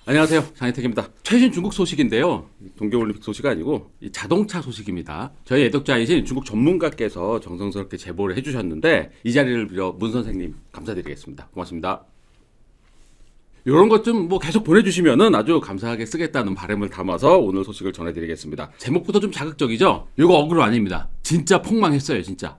안녕하세요, 장혜택입니다. 최신 중국 소식인데요. 동계올림픽 소식 아니고 이 자동차 소식입니다. 저희 애독자이신 중국 전문가께서 정성스럽게 제보를 해주셨는데 이 자리를 빌어 문 선생님 감사드리겠습니다. 고맙습니다. 이런 것 좀 뭐 계속 보내주시면은 아주 감사하게 쓰겠다는 바람을 담아서 오늘 소식을 전해드리겠습니다. 제목부터 좀 자극적이죠? 이거 어그로 아닙니다. 진짜 폭망했어요, 진짜.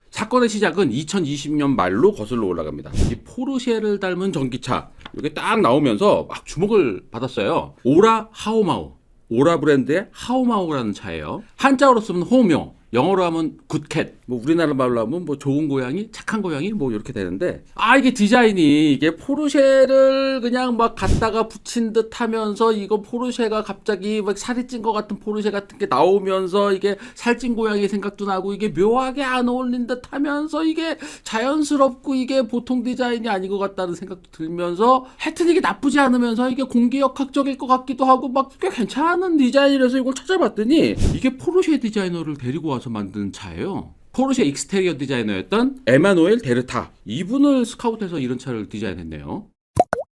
사건의 시작은 2020년 말로 거슬러 올라갑니다. 이 포르쉐를 닮은 전기차 이게 딱 나오면서 막 주목을 받았어요. 오라 하오마오. 오라 브랜드의 하오마오라는 차예요. 한자어로 쓰면 호묘, 영어로 하면 굿캣, 뭐 우리나라 말로 하면 뭐 좋은 고양이, 착한 고양이 뭐 이렇게 되는데 이게 디자인이 이게 포르쉐를 그냥 막 갖다가 붙인 듯 하면서 이거 포르쉐가 갑자기 막 살이 찐 것 같은 포르쉐 같은 게 나오면서 이게 살찐 고양이 생각도 나고 이게 묘하게 안 어울린 듯 하면서 이게 자연스럽고 이게 보통 디자인이 아닌 것 같다는 생각도 들면서 하여튼 이게 나쁘지 않으면서 이게 공기역학적일 것 같기도 하고 막 꽤 괜찮은 디자인이라서 이걸 찾아봤더니 이게 포르쉐 디자이너를 데리고 와서 만든 차예요. 포르쉐 익스테리어 디자이너였던 에마누엘 데르타, 이분을 스카우트해서 이런 차를 디자인했네요.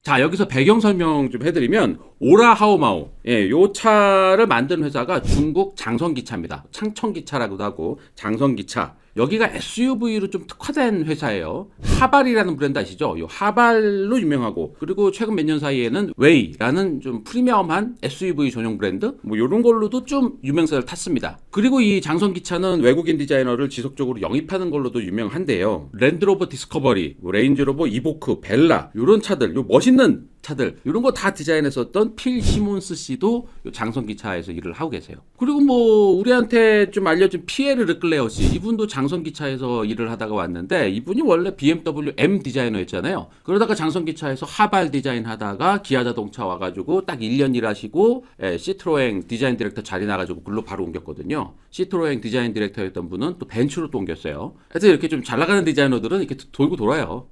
자, 여기서 배경 설명 좀 해드리면 오라 하오마오, 요 차를 만든 회사가 중국 장성기차입니다. 창천기차라고도 하고 장성기차. 여기가 SUV로 좀 특화된 회사예요. 하발이라는 브랜드 아시죠? 요 하발로 유명하고, 그리고 최근 몇 년 사이에는 웨이라는 좀 프리미엄한 SUV 전용 브랜드 뭐 요런 걸로도 좀 유명세를 탔습니다. 그리고 이 장성기차는 외국인 디자이너를 지속적으로 영입하는 걸로도 유명한데요. 랜드로버 디스커버리, 레인지로버 이보크, 벨라 요런 차들, 요 멋있는 차들 이런 거 다 디자인했었던 필 시몬스 씨도 장성기차에서 일을 하고 계세요. 그리고 뭐 우리한테 좀 알려진 피에르 르클레어 씨, 이분도 장성기차에서 일을 하다가 왔는데 이분이 원래 BMW M 디자이너였잖아요. 그러다가 장성기차에서 하발 디자인 하다가 기아자동차 와가지고 딱 1년 일하시고 시트로엥 디자인 디렉터 자리 나가지고 글로 바로 옮겼거든요. 시트로엥 디자인 디렉터였던 분은 또 벤츠로 또 옮겼어요. 그래서 이렇게 좀 잘 나가는 디자이너들은 이렇게 돌고 돌아요.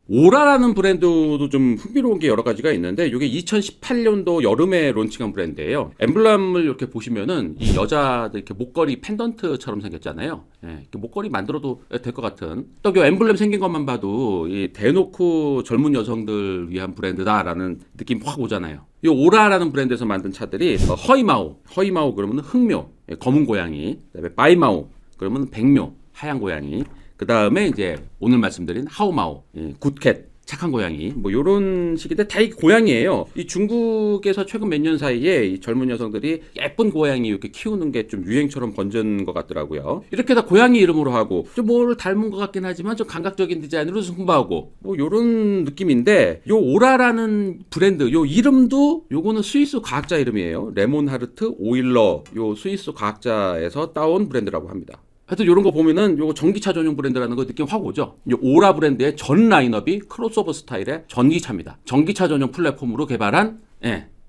오라라는 브랜드도 좀 흥미로운 게 여러 가지가 있는데 이게 2018년도 여름에 론칭한 브랜드예요. 엠블럼을 이렇게 보시면은 이 여자들 이렇게 목걸이 펜던트처럼 생겼잖아요. 이렇게 목걸이 만들어도 될 것 같은. 또 이 엠블럼 생긴 것만 봐도 이 대놓고 젊은 여성들 위한 브랜드다라는 느낌 확 오잖아요. 이 오라라는 브랜드에서 만든 차들이 허이마오 그러면 흑묘, 검은 고양이, 그다음에 바이마오 그러면 백묘, 하얀 고양이. 그 다음에 이제 오늘 말씀드린 하오마오, 굿캣, 착한 고양이, 뭐 요런 식인데 다 이게 고양이에요. 이 중국에서 최근 몇 년 사이에 이 젊은 여성들이 예쁜 고양이 이렇게 키우는 게 좀 유행처럼 번진 것 같더라고요. 이렇게 다 고양이 이름으로 하고 좀 뭐를 닮은 것 같긴 하지만 좀 감각적인 디자인으로 승부하고 뭐 요런 느낌인데 요 오라라는 브랜드 요 이름도 요거는 스위스 과학자 이름이에요. 레몬하르트 오일러 요 스위스 과학자에서 따온 브랜드라고 합니다. 하여튼 이런 거 보면은 요거 전기차 전용 브랜드라는 거 느낌 확 오죠. 이 오라 브랜드의 전 라인업이 크로스오버 스타일의 전기차입니다. 전기차 전용 플랫폼으로 개발한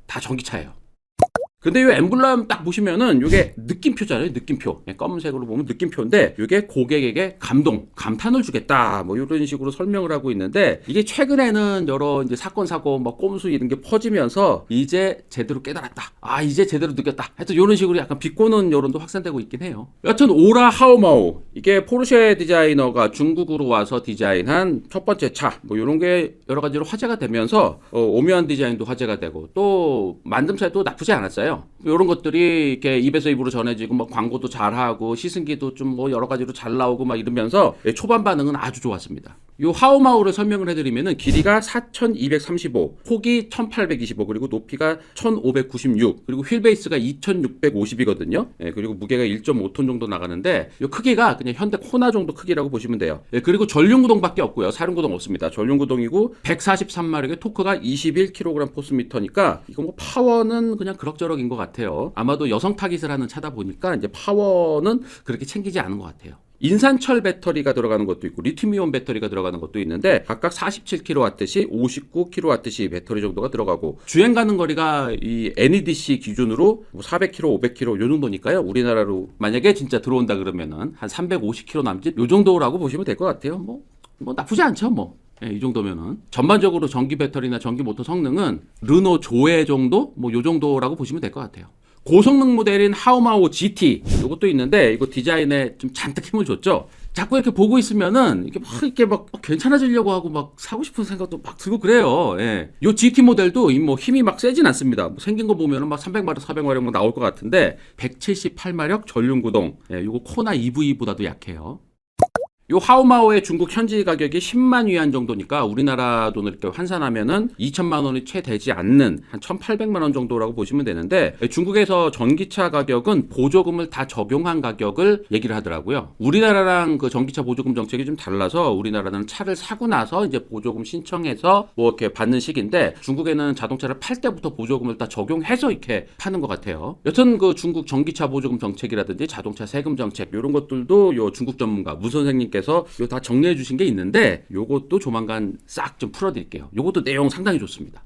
다 전기차예요. 근데 이 엠블럼 딱 보시면은 이게 느낌표잖아요. 느낌표. 검은색으로 보면 느낌표인데 이게 고객에게 감탄을 주겠다. 뭐 이런 식으로 설명을 하고 있는데 이게 최근에는 여러 이제 사건 사고 뭐 꼼수 이런 게 퍼지면서 이제 제대로 깨달았다. 이제 제대로 느꼈다. 하여튼 이런 식으로 약간 비꼬는 여론도 확산되고 있긴 해요. 여튼 오라 하오마오 이게 포르쉐 디자이너가 중국으로 와서 디자인한 첫 번째 차. 뭐 이런 게 여러 가지로 화제가 되면서 오묘한 디자인도 화제가 되고 또 만듦새도 나쁘지 않았어요. 이런 것들이 이렇게 입에서 입으로 전해지고 뭐 광고도 잘하고 시승기도 좀 뭐 여러 가지로 잘 나오고 막 이러면서 초반 반응은 아주 좋았습니다. 이 하오마오를 설명을 해드리면은 길이가 4,235, 폭이 1,825, 그리고 높이가 1,596, 그리고 휠 베이스가 2,650이거든요. 그리고 무게가 1.5톤 정도 나가는데 이 크기가 그냥 현대 코나 정도 크기라고 보시면 돼요. 그리고 전륜구동밖에 없고요. 사륜구동 없습니다. 전륜구동이고 143마력의 토크가 21kg 포스미터니까 이거 뭐 파워는 그냥 그럭저럭인 것 같아요. 아마도 여성 타깃을 하는 차다 보니까 이제 파워는 그렇게 챙기지 않은 것 같아요. 인산철 배터리가 들어가는 것도 있고 리튬이온 배터리가 들어가는 것도 있는데 각각 47kWh, 59kWh 배터리 정도가 들어가고 주행 가는 거리가 이 NEDC 기준으로 400km, 500km 요 정도니까요. 우리나라로 만약에 진짜 들어온다 그러면은 한 350km 남짓 요 정도라고 보시면 될 것 같아요. 뭐 나쁘지 않죠, 뭐. 이 정도면은 전반적으로 전기 배터리나 전기 모터 성능은 르노 조에 정도 뭐 요 정도라고 보시면 될 것 같아요. 고성능 모델인 하오마오 GT 이것도 있는데 이거 디자인에 좀 잔뜩 힘을 줬죠. 자꾸 이렇게 보고 있으면은 이게 막 괜찮아지려고 하고 막 사고 싶은 생각도 막 들고 그래요. 예. 요 GT 모델도 뭐 힘이 막 세진 않습니다. 뭐 생긴 거 보면은 막 300마력, 400마력 막 나올 것 같은데 178마력 전륜 구동. 예, 요거 코나 EV보다도 약해요. 요 하오마오의 중국 현지 가격이 10만 위안 정도니까 우리나라 돈을 이렇게 환산하면은 2천만 원이 채 되지 않는 한 1,800만 원 정도라고 보시면 되는데 중국에서 전기차 가격은 보조금을 다 적용한 가격을 얘기를 하더라고요. 우리나라랑 그 전기차 보조금 정책이 좀 달라서 우리나라는 차를 사고 나서 이제 보조금 신청해서 뭐 이렇게 받는 식인데 중국에는 자동차를 팔 때부터 보조금을 다 적용해서 이렇게 파는 것 같아요. 여튼 그 중국 전기차 보조금 정책이라든지 자동차 세금 정책 이런 것들도 요 중국 전문가 무 선생님께서 요 다 정리해 주신 게 있는데 요것도 조만간 싹 좀 풀어드릴게요. 요것도 내용 상당히 좋습니다.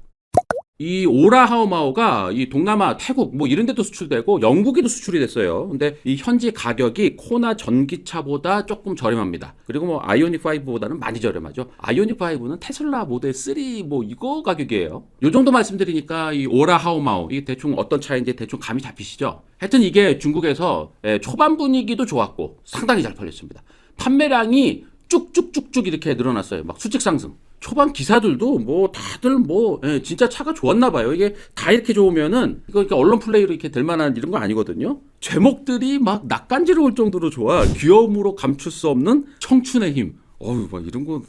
이 오라 하오마오가 이 동남아, 태국 뭐 이런 데도 수출되고 영국에도 수출이 됐어요. 근데 이 현지 가격이 코나 전기차보다 조금 저렴합니다. 그리고 뭐 아이오닉 5보다는 많이 저렴하죠. 아이오닉 5는 테슬라 모델 3 뭐 이거 가격이에요. 요 정도 말씀드리니까 이 오라 하오마오 이게 대충 어떤 차인지 대충 감이 잡히시죠? 하여튼 이게 중국에서 초반 분위기도 좋았고 상당히 잘 팔렸습니다. 판매량이 쭉쭉쭉쭉 이렇게 늘어났어요. 막 수직 상승. 초반 기사들도 뭐 다들 뭐 진짜 차가 좋았나 봐요. 이게 다 이렇게 좋으면은 이거 이렇게 언론 플레이로 이렇게 될 만한 이런 거 아니거든요. 제목들이 막 낯간지러울 정도로 좋아. 귀여움으로 감출 수 없는 청춘의 힘. 어휴, 막 이런 거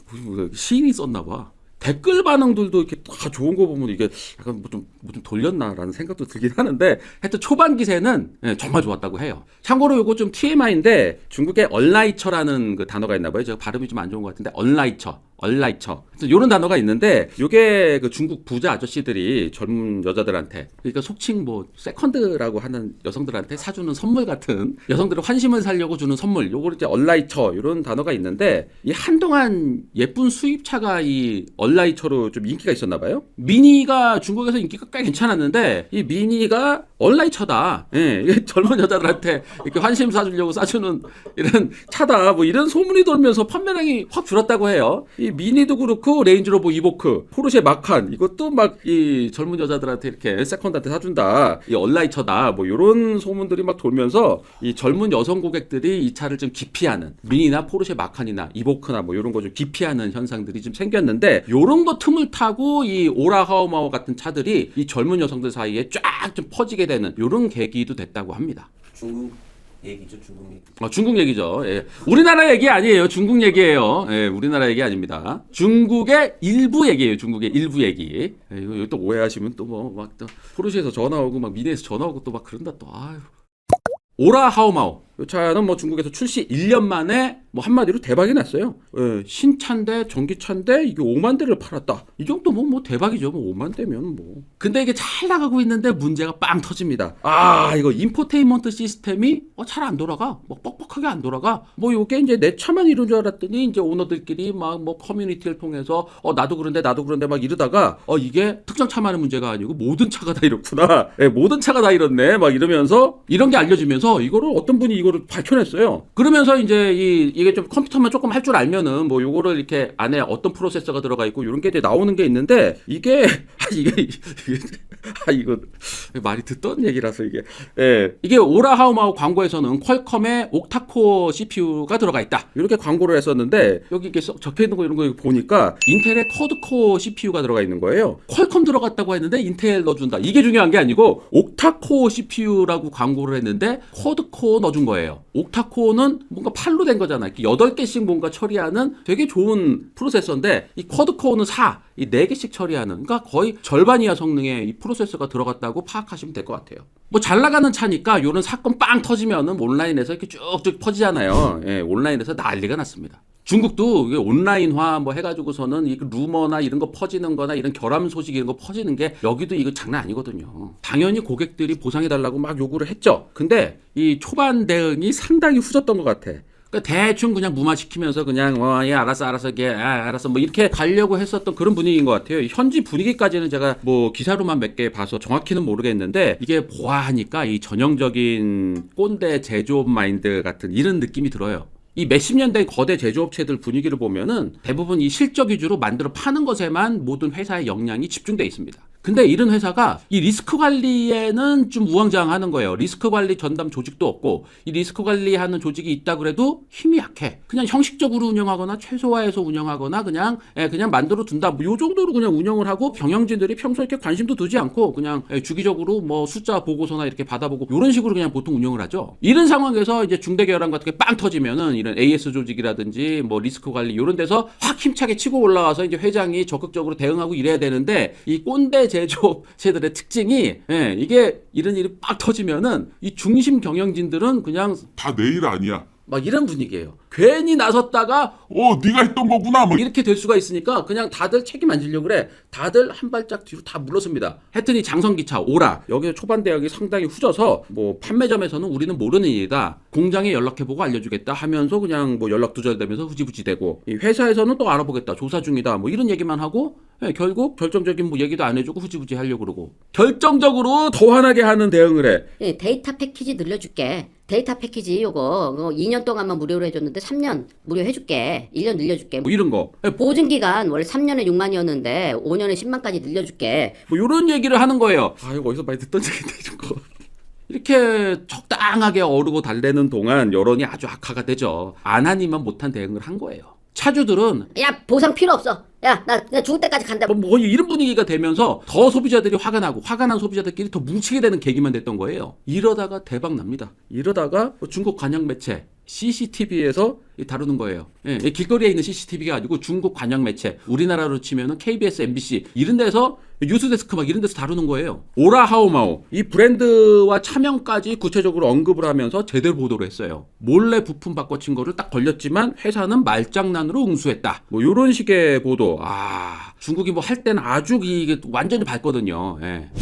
시인이 썼나 봐. 댓글 반응들도 이렇게 다 좋은 거 보면 이게 약간 뭐 좀 돌렸나라는 생각도 들긴 하는데 하여튼 초반 기세는 정말 좋았다고 해요. 참고로 요거 좀 TMI인데 중국에 얼라이처라는 그 단어가 있나 봐요. 제가 발음이 좀 안 좋은 것 같은데 얼라이처 이런 단어가 있는데 요게 그 중국 부자 아저씨들이 젊은 여자들한테 그러니까 속칭 뭐 세컨드라고 하는 여성들한테 사주는 선물 같은 여성들의 환심을 사려고 주는 선물 요걸 이제 얼라이처 이런 단어가 있는데 이 한동안 예쁜 수입차가 이 얼라이처로 좀 인기가 있었나 봐요. 미니가 중국에서 인기가 꽤 괜찮았는데 이 미니가 얼라이처다. 예, 이게 젊은 여자들한테 이렇게 환심 사주려고 사주는 이런 차다. 뭐 이런 소문이 돌면서 판매량이 확 줄었다고 해요. 이 미니도 그렇고 레인지로버 이보크, 포르쉐 마칸 이것도 막 이 젊은 여자들한테 이렇게 세컨드한테 사준다. 이 얼라이처다. 뭐 이런 소문들이 막 돌면서 이 젊은 여성 고객들이 이 차를 좀 기피하는 미니나 포르쉐 마칸이나 이보크나 뭐 이런 거 좀 기피하는 현상들이 좀 생겼는데 요런 거 틈을 타고 이 오라 하오마오 같은 차들이 이 젊은 여성들 사이에 쫙 좀 퍼지게 되는 요런 계기도 됐다고 합니다. 중국 얘기죠, 중국 얘기. 중국 얘기죠. 예. 우리나라 얘기 아니에요. 중국 얘기예요. 예, 우리나라 얘기 아닙니다. 중국의 일부 얘기예요. 중국의 일부 얘기. 예, 이거 또 오해하시면 또 뭐 막 또 포르쉐에서 전화 오고 막 미니에서 전화 오고 또 막 그런다 또. 아유. 오라 하오마오. 이 차는 뭐 중국에서 출시 1년 만에 뭐 한마디로 대박이 났어요. 예, 신차인데 전기차인데 이게 5만 대를 팔았다. 이 정도면 뭐 대박이죠. 뭐 5만 대면 뭐. 근데 이게 잘 나가고 있는데 문제가 빵 터집니다. 이거 인포테인먼트 시스템이 잘 안 돌아가. 뭐 뻑뻑하게 안 돌아가. 뭐 요게 이제 내 차만 이런 줄 알았더니 이제 오너들끼리 막 뭐 커뮤니티를 통해서 나도 그런데 막 이러다가 이게 특정 차만의 문제가 아니고 모든 차가 다 이렇구나. 예, 모든 차가 다 이렇네. 막 이러면서 이런 게 알려지면서 이거를 어떤 분이 이거를 밝혀냈어요. 그러면서 이제 이게 좀 컴퓨터만 조금 할 줄 알면은 뭐 요거를 이렇게 안에 어떤 프로세서가 들어가 있고 이런 게 이제 나오는 게 있는데 이게 이거 말이 듣던 얘기라서 이게 오라 하오마오 광고에서는 퀄컴의 옥타코어 CPU가 들어가 있다. 이렇게 광고를 했었는데 여기 이렇게 적혀 있는 거 이런 거 보니까 인텔의 쿼드코어 CPU가 들어가 있는 거예요. 퀄컴 들어갔다고 했는데 인텔 넣어준다. 이게 중요한 게 아니고 옥타코어 CPU라고 광고를 했는데 쿼드코어 넣어준 거예요. 옥타코어는 뭔가 팔로 된 거잖아. 8개씩 뭔가 처리하는 되게 좋은 프로세서인데 이 쿼드코어는 4, 이 4개씩 처리하는 그러니까 거의 절반 이하 성능의 이 프로세서가 들어갔다고 파악하시면 될 것 같아요. 뭐 잘 나가는 차니까 이런 사건 빵 터지면은 온라인에서 이렇게 쭉쭉 퍼지잖아요. 예, 온라인에서 난리가 났습니다. 중국도 온라인화 뭐 해가지고서는 이 루머나 이런 거 퍼지는 거나 이런 결함 소식 이런 거 퍼지는 게 여기도 이거 장난 아니거든요. 당연히 고객들이 보상해달라고 막 요구를 했죠. 근데 이 초반 대응이 상당히 후졌던 것 같아. 그러니까 대충 그냥 무마시키면서 그냥 예 알았어 알았어 뭐 이렇게 가려고 했었던 그런 분위기인 것 같아요. 현지 분위기까지는 제가 뭐 기사로만 몇 개 봐서 정확히는 모르겠는데 이게 보아하니까 이 전형적인 꼰대 제조업 마인드 같은 이런 느낌이 들어요. 이 몇십 년 된 거대 제조업체들 분위기를 보면은 대부분 이 실적 위주로 만들어 파는 것에만 모든 회사의 역량이 집중돼 있습니다. 근데 이런 회사가 이 리스크 관리에는 좀 우왕좌왕하는 거예요. 리스크 관리 전담 조직도 없고 이 리스크 관리하는 조직이 있다 그래도 힘이 약해. 그냥 형식적으로 운영하거나 최소화해서 운영하거나 그냥 만들어 둔다. 뭐 요 정도로 그냥 운영을 하고 경영진들이 평소에 이렇게 관심도 두지 않고 그냥 주기적으로 뭐 숫자 보고서나 이렇게 받아보고 이런 식으로 그냥 보통 운영을 하죠. 이런 상황에서 이제 중대결함 같은 게 빵 터지면은 이런 AS 조직이라든지 뭐 리스크 관리 이런 데서 확 힘차게 치고 올라와서 이제 회장이 적극적으로 대응하고 이래야 되는데 이 꼰대 제조업체들의 특징이 이게 이런 일이 빡 터지면은 이 중심 경영진들은 그냥 다 내 일 아니야. 막 이런 분위기예요. 괜히 나섰다가 네가 했던 거구나. 뭐. 이렇게 될 수가 있으니까 그냥 다들 책임 안 지려고 그래. 다들 한 발짝 뒤로 다 물러섭니다. 하여튼 이 장성기차 오라 여기서 초반 대학이 상당히 후져서 뭐 판매점에서는 우리는 모르는 일이다. 공장에 연락해보고 알려주겠다 하면서 그냥 뭐 연락 두절되면서 후지부지되고 이 회사에서는 또 알아보겠다. 조사 중이다. 뭐 이런 얘기만 하고 결국 결정적인 뭐 얘기도 안 해주고 후지부지 하려고 그러고 결정적으로 더 화나게 하는 대응을 해. 예, 데이터 패키지 늘려줄게. 데이터 패키지 요거 2년 동안만 무료로 해줬는데 3년 무료 해줄게. 1년 늘려줄게. 뭐 이런 거. 보증기간 원래 3년에 6만이었는데 5년에 10만까지 늘려줄게. 뭐 이런 얘기를 하는 거예요. 이거 어디서 많이 듣던 얘기인데 이런 거. 이렇게 적당하게 어르고 달래는 동안 여론이 아주 악화가 되죠. 안 하니만 못한 대응을 한 거예요. 차주들은 야 보상 필요 없어. 야 나 죽을 때까지 간다. 뭐 이런 분위기가 되면서 더 소비자들이 화가 나고 화가 난 소비자들끼리 더 뭉치게 되는 계기만 됐던 거예요. 이러다가 대박 납니다. 이러다가 중국 관영 매체 CCTV에서 다루는 거예요. 길거리에 있는 CCTV가 아니고 중국 관영 매체, 우리나라로 치면은 KBS, MBC 이런 데서 뉴스데스크 막 이런 데서 다루는 거예요. 오라 하오마오 이 브랜드와 차명까지 구체적으로 언급을 하면서 제대로 보도를 했어요. 몰래 부품 바꿔친 거를 딱 걸렸지만 회사는 말장난으로 응수했다. 뭐 이런 식의 보도. 중국이 뭐 할 때는 아주 이게 완전히 밝거든요.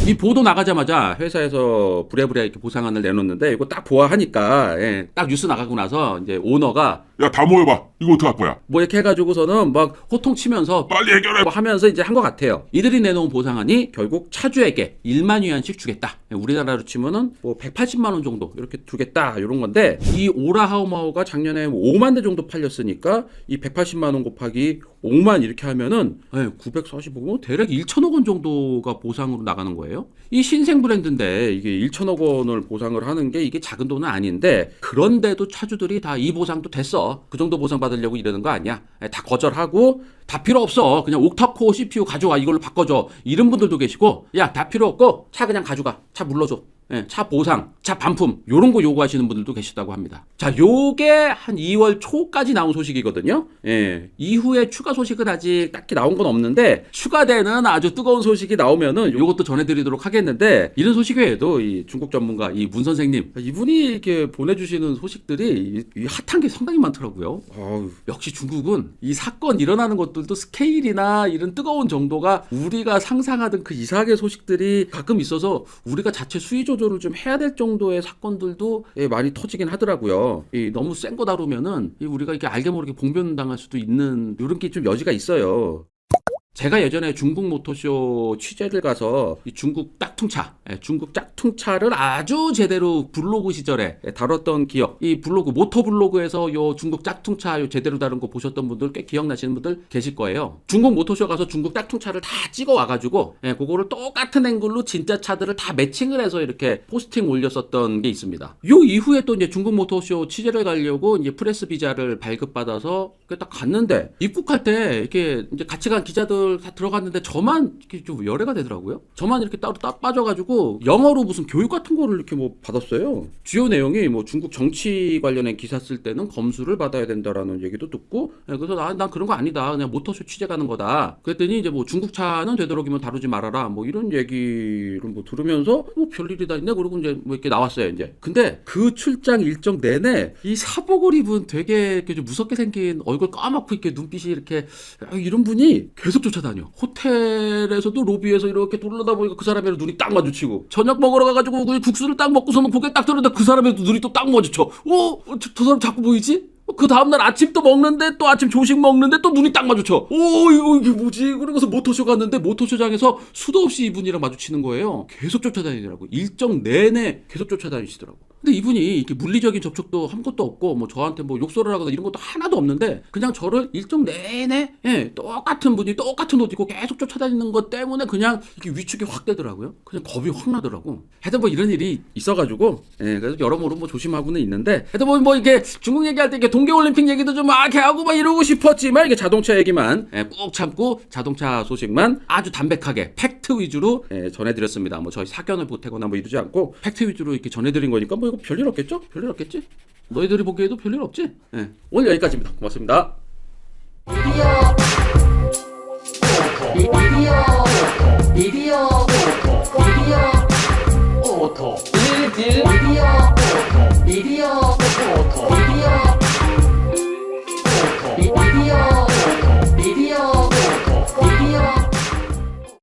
이 보도 나가자마자 회사에서 부랴부랴 이렇게 보상안을 내놓는데 이거 딱 보아하니까 딱 뉴스 나가고 나서 이제 오너가 야, 다 모여봐. 이거 어떡할 거야? 뭐 이렇게 해가지고서는 막 호통치면서 빨리 해결해. 뭐 하면서 이제 한 것 같아요. 이들이 내놓은 보상안이 결국 차주에게 1만 위안씩 주겠다. 우리나라로 치면은 뭐 180만 원 정도 이렇게 주겠다 이런 건데 이 오라 하오마오가 작년에 5만 대 정도 팔렸으니까 이 180만 원 곱하기 5만 이렇게 하면은 945억 대략 1천억 원 정도가 보상으로 나가는 거예요. 이 신생 브랜드인데 이게 1천억 원을 보상을 하는 게 이게 작은 돈은 아닌데 그런데도 차주들이 다 이 보상도 됐어. 그 정도 보상 받으려고 이러는 거 아니야. 다 거절하고 다 필요 없어. 그냥 옥타코어 CPU 가져와. 이걸로 바꿔줘. 이런 분들도 계시고 야, 다 필요 없고 차 그냥 가져가. 차 물러줘. 차 보상, 차 반품 요런 거 요구하시는 분들도 계시다고 합니다. 자, 요게 한 2월 초까지 나온 소식이거든요. 이후에 추가 소식은 아직 딱히 나온 건 없는데 추가되는 아주 뜨거운 소식이 나오면은 요것도 전해드리도록 하겠는데 이런 소식 외에도 이 중국 전문가 이 문 선생님 이분이 이렇게 보내주시는 소식들이 이 핫한 게 상당히 많더라고요. 역시 중국은 이 사건 일어나는 것들도 스케일이나 이런 뜨거운 정도가 우리가 상상하던 그 이상의 소식들이 가끔 있어서 우리가 자체 수위 조절을 좀 해야 될 정도의 사건들도 많이 터지긴 하더라고요. 너무 센 거 다루면은 우리가 이렇게 알게 모르게 봉변 당할 수도 있는 이런 게 좀 여지가 있어요. 제가 예전에 중국 모터쇼 취재를 가서 이 중국 짝퉁차를 아주 제대로 블로그 시절에 다뤘던 기억, 이 블로그 모터 블로그에서 요 중국 짝퉁차 요 제대로 다룬 거 보셨던 분들 꽤 기억나시는 분들 계실 거예요. 중국 모터쇼 가서 중국 짝퉁차를 다 찍어 와가지고 그거를 똑같은 앵글로 진짜 차들을 다 매칭을 해서 이렇게 포스팅 올렸었던 게 있습니다. 요 이후에 또 이제 중국 모터쇼 취재를 가려고 이제 프레스 비자를 발급받아서 딱 갔는데 입국할 때 이렇게 이제 같이 간 기자들 다 들어갔는데 저만 이렇게 좀 열애가 되더라고요. 저만 이렇게 따로 빠져가지고 영어로 무슨 교육 같은 거를 이렇게 뭐 받았어요. 주요 내용이 뭐 중국 정치 관련된 기사 쓸 때는 검수를 받아야 된다라는 얘기도 듣고 그래서 난 그런 거 아니다. 그냥 모터쇼 취재 가는 거다. 그랬더니 이제 뭐 중국 차는 되도록이면 다루지 말아라. 뭐 이런 얘기를 뭐 들으면서 뭐 별일이 다 있네. 그러고 이제 뭐 이렇게 나왔어요. 이제. 근데 그 출장 일정 내내 이 사복을 입은 되게 이렇게 좀 무섭게 생긴 얼굴 까맣고 이렇게 눈빛이 이렇게 이런 분이 계속 쫓아다녀. 호텔에서도 로비에서 이렇게 돌아다 보니까 그 사람이랑 눈이 딱 마주치고 저녁 먹으러 가가지고 그 국수를 딱 먹고서는 고개 딱 들었는데 그 사람이랑 눈이 또 딱 마주쳐. 저 사람 자꾸 보이지? 그 다음날 아침 또 먹는데 또 아침 조식 먹는데 또 눈이 딱 마주쳐. 이게 뭐지? 그러고서 모터쇼 갔는데 모터쇼장에서 수도 없이 이분이랑 마주치는 거예요. 계속 쫓아다니더라고. 일정 내내 계속 쫓아다니시더라고. 근데 이분이 이렇게 물리적인 접촉도 아무것도 없고 뭐 저한테 뭐 욕설을 하거나 이런 것도 하나도 없는데 그냥 저를 일정 내내 똑같은 분이 똑같은 옷 입고 계속 쫓아다니는 것 때문에 그냥 이렇게 위축이 확 되더라고요. 그냥 겁이 확 나더라고. 하여튼 뭐 이런 일이 있어가지고 그래서 여러모로 뭐 조심하고는 있는데 하여튼 뭐 이게 중국 얘기할 때 이렇게 동계올림픽 얘기도 좀 이렇게 하고 막 이러고 싶었지만 이게 자동차 얘기만 꾹 참고 자동차 소식만 아주 담백하게 팩트 위주로 전해드렸습니다. 뭐 저희 사견을 보태거나 뭐 이러지 않고 팩트 위주로 이렇게 전해드린 거니까 뭐 이거 별일 없겠죠? 별일 없겠지? 너희들이 보기에도 별일 없지? 오늘 여기까지입니다. 고맙습니다. 미디어 오토